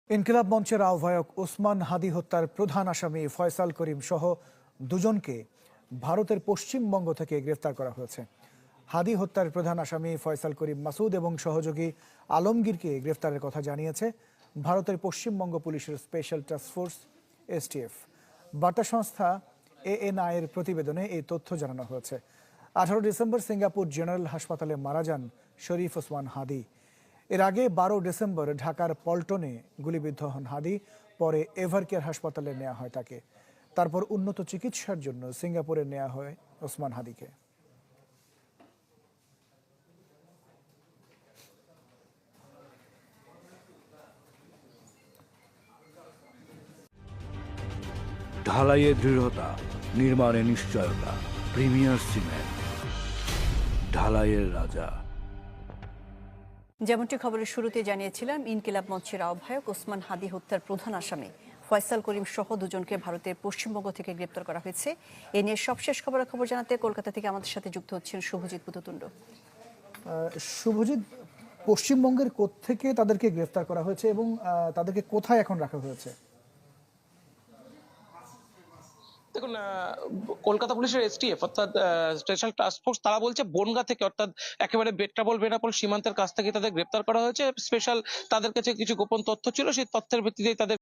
ইনকিলাব মঞ্চের আহ্বায়ক ওসমান হাদী হত্যার প্রধান আসামি ফয়সাল করিম সহ দুজনকে ভারতের পশ্চিমবঙ্গ থেকে গ্রেফতার করা হয়েছে। হাদী হত্যার প্রধান আসামি ফয়সাল করিম মাসুদ এবং সহযোগী আলমগীরকে গ্রেফতারের কথা জানিয়েছে ভারতের পশ্চিমবঙ্গ পুলিশের স্পেশাল টাস্ক ফোর্স এসটিএফ। বার্তা সংস্থা এএনআই এর প্রতিবেদনে এই তথ্য জানানো হয়েছে। 18 ডিসেম্বর সিঙ্গাপুর জেনারেল হাসপাতালে মারা যান শরীফ ওসমান হাদী। এর আগে 12 ডিসেম্বর ঢাকার পল্টনে গুলিবিদ্ধ হন হাদী। পরে এভারকেয়ার হাসপাতালে নেওয়া হয় তাকে। তারপর উন্নত চিকিৎসার জন্য সিঙ্গাপুরে নেওয়া হয় ওসমান হাদীকে। ঢালাইয়ে দৃঢ়তা, নির্মাণে নিশ্চয়তা। প্রিমিয়ার সিমেন্ট, ঢালাইয়ের রাজা। যেমনটি খবরের শুরুতে জানিয়েছিলাম, ইনকিলাব মঞ্চের আহ্বায়ক ওসমান হাদী হত্যার প্রধান আসামি ফয়সাল করিম সহ দুজনকে ভারতের পশ্চিমবঙ্গ থেকে গ্রেপ্তার করা হয়েছে। এ নিয়ে সবশেষ খবরাখবর জানাতে কলকাতা থেকে আমাদের সাথে যুক্ত হচ্ছেন শুভজিৎ পুততুণ্ড। শুভজিৎ, পশ্চিমবঙ্গের কোত্থেকে তাদেরকে গ্রেফতার করা হয়েছে এবং তাদেরকে কোথায় এখন রাখা হয়েছে? দেখুন, কলকাতা পুলিশের এসটিএফ অর্থাৎ স্পেশাল টাস্ক ফোর্স তারা বলছে বনগাঁ থেকে, অর্থাৎ একেবারে বেনাপোল সীমান্তের কাছ থেকে তাদের গ্রেপ্তার করা হয়েছে। স্পেশাল তাদের কাছে কিছু গোপন তথ্য ছিল, সেই তথ্যের ভিত্তিতেই তাদের